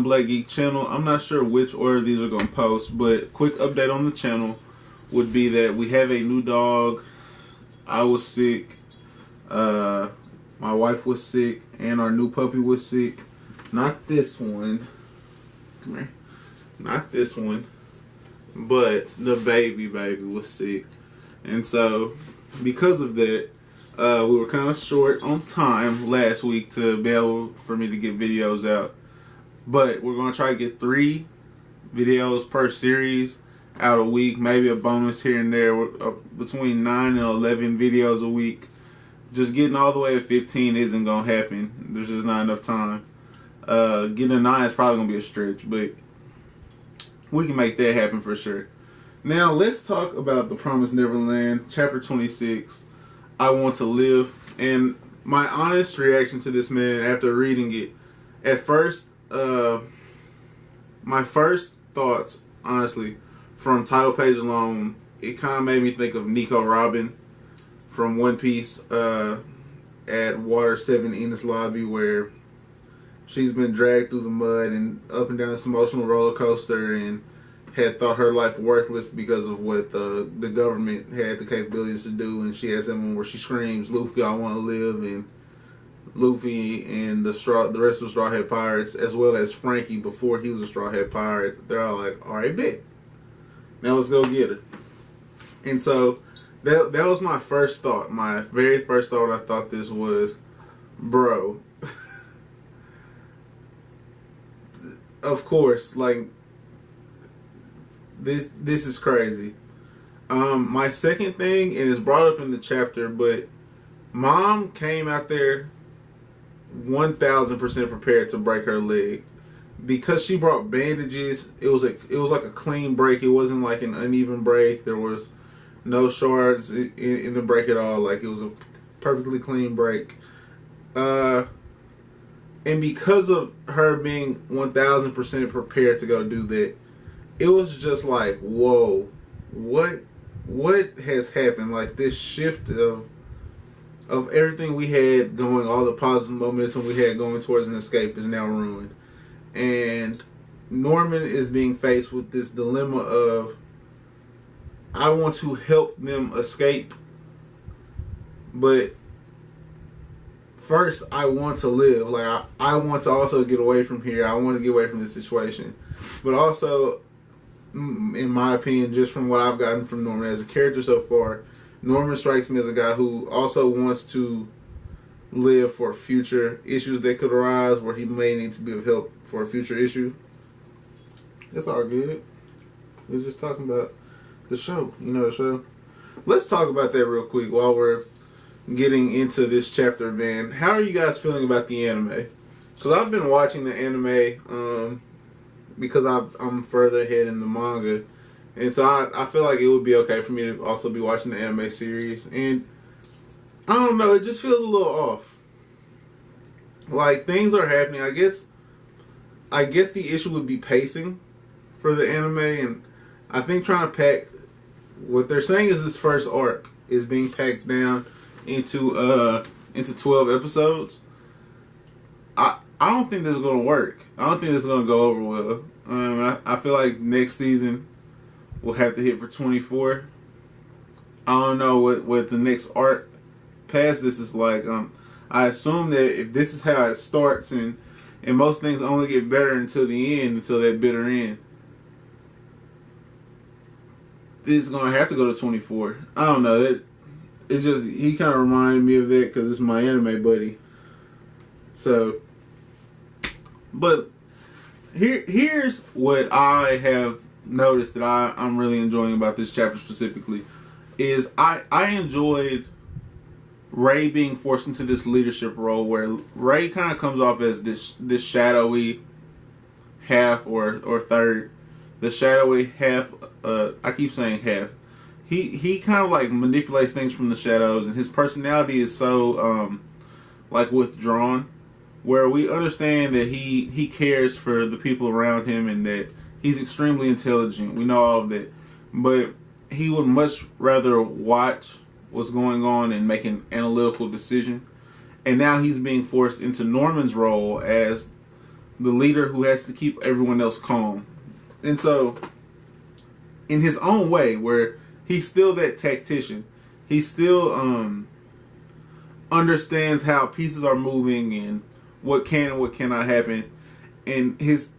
Black Geek channel. I'm not sure which order these are going to post, but quick update on the channel would be that we have a new dog. I was sick. My wife was sick, and our new puppy was sick. Not this one. Come here. Not this one. But the baby was sick. And so, because of that, we were kind of short on time last week to be able for me to get videos out. But we're going to try to get 3 videos per series out a week. Maybe a bonus here and there. Between 9 and 11 videos a week. Just getting all the way to 15 isn't going to happen. There's just not enough time. Getting a 9 is probably going to be a stretch. But we can make that happen for sure. Now, let's talk about The Promised Neverland, Chapter 26. I Want to Live. And my honest reaction to this, man, after reading it, at first, my first thoughts, honestly, from title page alone, it kind of made me think of Nico Robin from One Piece at Water 7 Enies Lobby, where she's been dragged through the mud and up and down this emotional roller coaster and had thought her life worthless because of what the government had the capabilities to do, and she has that one where she screams, "Luffy, I want to live," and Luffy and the rest of the Straw Hat Pirates, as well as Frankie before he was a Straw Hat Pirate, they're all like, "All right, bet. Now let's go get her." And so that was my first thought. My very first thought when I thought this was, bro, of course, like, this is crazy. My second thing, and it's brought up in the chapter, but Mom came out there 1000% prepared to break her leg because she brought bandages. It was like a clean break. It wasn't like an uneven break. There was no shards in the break at all. Like, it was a perfectly clean break. And because of her being 1000% prepared to go do that, it was just like, whoa, what has happened? Like, this shift of everything we had going, all the positive momentum we had going towards an escape is now ruined. And Norman is being faced with this dilemma of, I want to help them escape, but first I want to live. Like, I want to also get away from here. I want to get away from this situation. But also, in my opinion, just from what I've gotten from Norman as a character so far, Norman strikes me as a guy who also wants to live for future issues that could arise where he may need to be of help for a future issue. That's all good. We're just talking about the show. You know the show? Let's talk about that real quick while we're getting into this chapter, man. How are you guys feeling about the anime? Because I've been watching the anime because I'm further ahead in the manga. And so I feel like it would be okay for me to also be watching the anime series. And I don't know, it just feels a little off. Like, things are happening. I guess the issue would be pacing for the anime. And I think trying to pack, what they're saying is this first arc is being packed down into 12 episodes. I don't think this is going to work. I don't think this is going to go over well. I feel like next season we'll have to hit for 24. I don't know what the next arc past this is like. I assume that if this is how it starts, and most things only get better until the end, until that bitter end, it's going to have to go to 24. I don't know. He kind of reminded me of that because it's my anime buddy. So, but here's what I have noticed that I'm really enjoying about this chapter specifically is I enjoyed Ray being forced into this leadership role where Ray kind of comes off as this shadowy half or third. The shadowy half, I keep saying half. He kind of like manipulates things from the shadows, and his personality is so like withdrawn, where we understand that he cares for the people around him and that he's extremely intelligent. We know all of that, but he would much rather watch what's going on and make an analytical decision. And now he's being forced into Norman's role as the leader who has to keep everyone else calm. And so, in his own way, where he's still that tactician, he still understands how pieces are moving and what can and what cannot happen. And his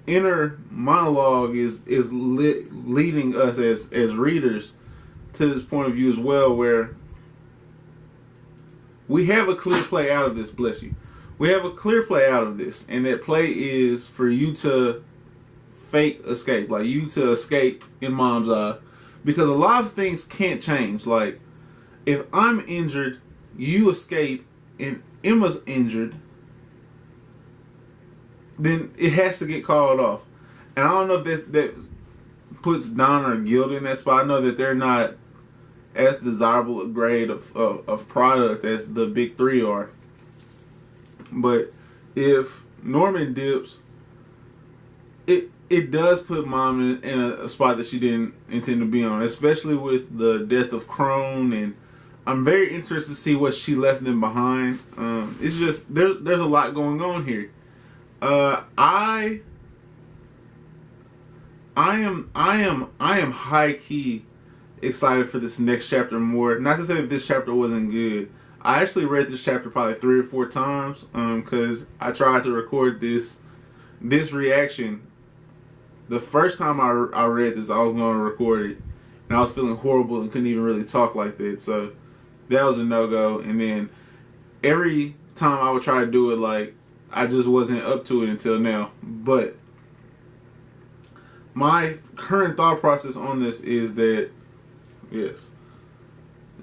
inner monologue is leading us as readers to this point of view as well, where we have a clear play out of this. Bless you. We have a clear play out of this, and that play is for you to fake escape, like you to escape in mom's eye, because a lot of things can't change. Like, if I'm injured, you escape, and Emma's injured, then it has to get called off. And I don't know if that puts Donna or Gilda in that spot. I know that they're not as desirable a grade of product as the big three are. But if Norman dips, it does put Mom in a spot that she didn't intend to be on, especially with the death of Crone, and I'm very interested to see what she left them behind. It's just there's a lot going on here. I am high key excited for this next chapter more. Not to say that this chapter wasn't good. I actually read this chapter probably 3 or 4 times because I tried to record this reaction. The first time I read this, I was going to record it, and I was feeling horrible and couldn't even really talk like that. So that was a no-go. And then every time I would try to do it, like, I just wasn't up to it until now. But my current thought process on this is that, yes,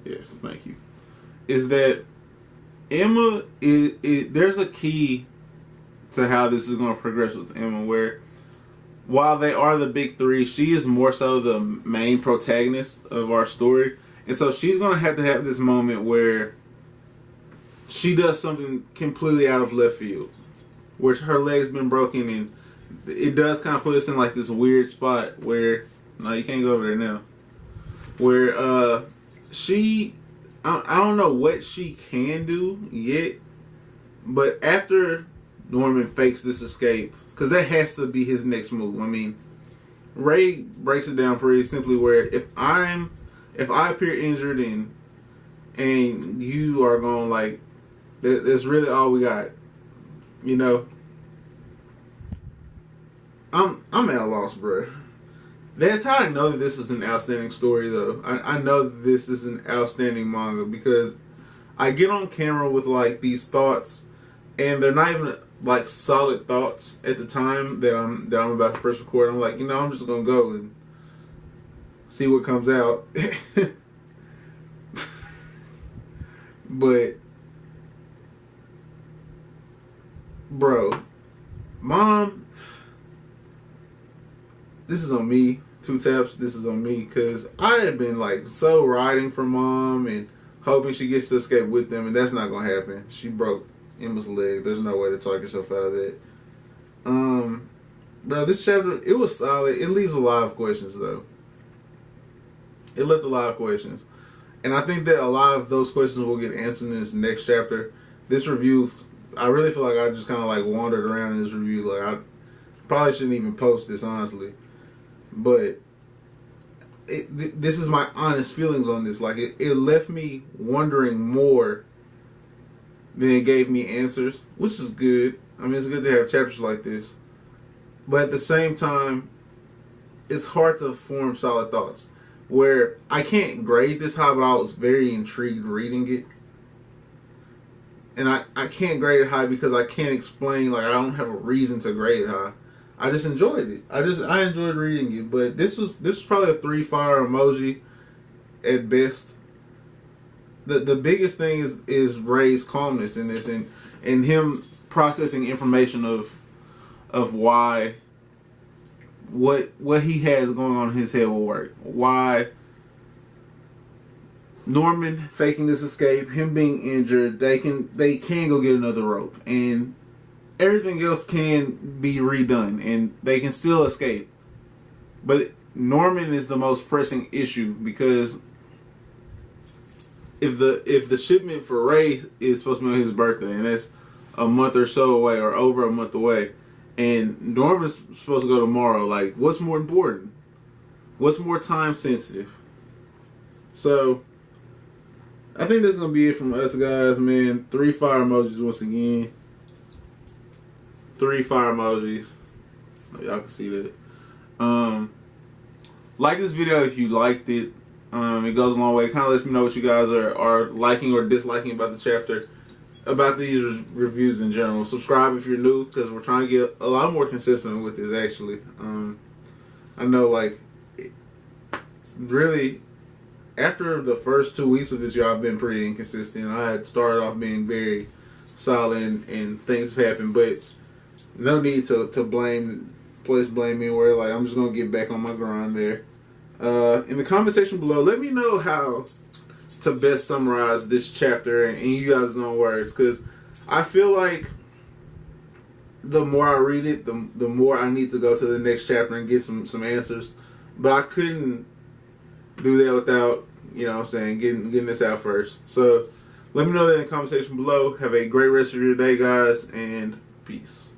thank you, is that Emma there's a key to how this is going to progress with Emma, where while they are the big three, she is more so the main protagonist of our story. And so she's going to have this moment where she does something completely out of left field, where her leg's been broken, and it does kind of put us in like this weird spot where, no, you can't go over there now, where I don't know what she can do yet, but after Norman fakes this escape, because that has to be his next move. I mean, Ray breaks it down pretty simply where if I appear injured and you are going, like, that's really all we got, you know. I'm at a loss, bro. That's how I know that this is an outstanding story, though. I know that this is an outstanding manga because I get on camera with like these thoughts, and they're not even like solid thoughts at the time that I'm about to press record. I'm like, I'm just gonna go and see what comes out. But, bro, Mom, this is on me. 2 taps, this is on me, because I have been like so riding for Mom and hoping she gets to escape with them, and that's not gonna happen. She broke Emma's leg. There's no way to talk yourself out of that. Bro, this chapter, it was solid. It leaves a lot of questions, though. It left a lot of questions, and I think that a lot of those questions will get answered in this next chapter. This review, I really feel like I just kind of like wandered around in this review. Like, I probably shouldn't even post this, honestly. But this is my honest feelings on this. Like, it left me wondering more than it gave me answers, which is good. I mean, it's good to have chapters like this. But at the same time, it's hard to form solid thoughts. Where I can't grade this high, but I was very intrigued reading it. And I can't grade it high because I can't explain, like, I don't have a reason to grade it high. I just enjoyed it. I enjoyed reading it. But this was probably a 3 fire emoji at best. The biggest thing is Ray's calmness in this, and him processing information of why what he has going on in his head will work. Why Norman faking this escape, him being injured, they can go get another rope, and everything else can be redone, and they can still escape. But Norman is the most pressing issue, because if the shipment for Ray is supposed to be on his birthday, and that's a month or so away, or over a month away, and Norman's supposed to go tomorrow. Like, what's more important? What's more time sensitive? So, I think that's gonna be it from us, guys. Man, 3 fire emojis once again. 3 fire emojis. Y'all can see that. Like this video if you liked it. It goes a long way. It kind of lets me know what you guys are liking or disliking about the chapter, about these reviews in general. Subscribe if you're new, because we're trying to get a lot more consistent with this, actually. I know, like, really, after the first 2 weeks of this year, I've been pretty inconsistent. I had started off being very solid, and things have happened, but no need to place blame anywhere. Like, I'm just gonna get back on my grind there. In the comment section below, let me know how to best summarize this chapter in you guys' own words, because I feel like the more I read it, the more I need to go to the next chapter and get some answers. But I couldn't do that without, you know what I'm saying, getting this out first. So let me know that in the comment section below. Have a great rest of your day, guys, and peace.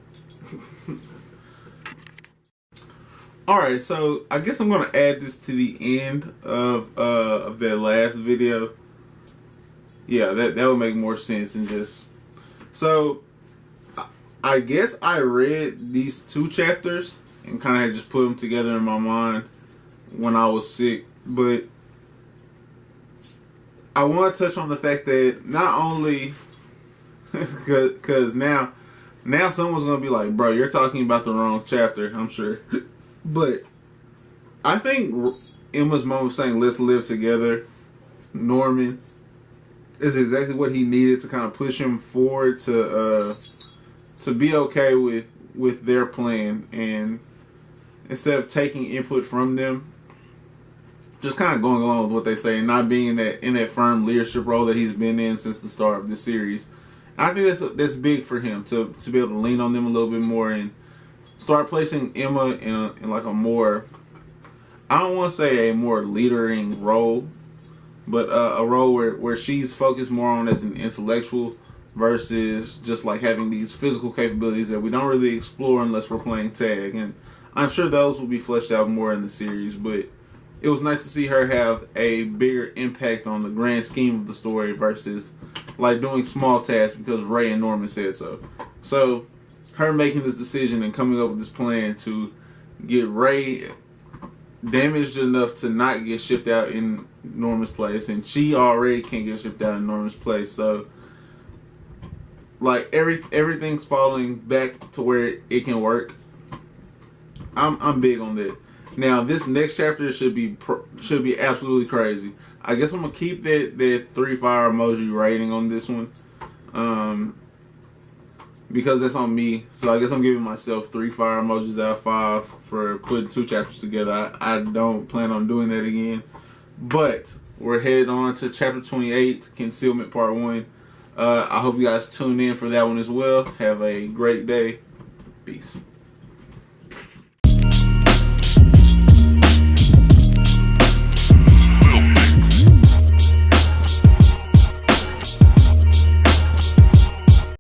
Alright, so I guess I'm going to add this to the end of that last video. Yeah, that would make more sense than just... So, I guess I read these 2 chapters and kind of had just put them together in my mind when I was sick. But I want to touch on the fact that not only... Because now someone's going to be like, bro, you're talking about the wrong chapter, I'm sure. But I think Emma's moment of saying, let's live together, Norman, is exactly what he needed to kind of push him forward to be okay with their plan. And instead of taking input from them, just kind of going along with what they say and not being in that firm leadership role that he's been in since the start of the series. I think that's big for him to be able to lean on them a little bit more and start placing Emma in like a more, I don't want to say a more leadering role, but a role where she's focused more on as an intellectual versus just like having these physical capabilities that we don't really explore unless we're playing tag. And I'm sure those will be fleshed out more in the series, but it was nice to see her have a bigger impact on the grand scheme of the story versus like doing small tasks because Ray and Norman said so. So her making this decision and coming up with this plan to get Ray damaged enough to not get shipped out in Norman's place, and she already can't get shipped out in Norman's place. So like everything's falling back to where it can work. I'm big on that. Now this next chapter should be absolutely crazy. I guess I'm gonna keep that 3 fire emoji rating on this one. Because that's on me. So I guess I'm giving myself 3 fire emojis out of 5 for putting 2 chapters together. I don't plan on doing that again. But we're headed on to chapter 28, Concealment Part 1. I hope you guys tune in for that one as well. Have a great day. Peace.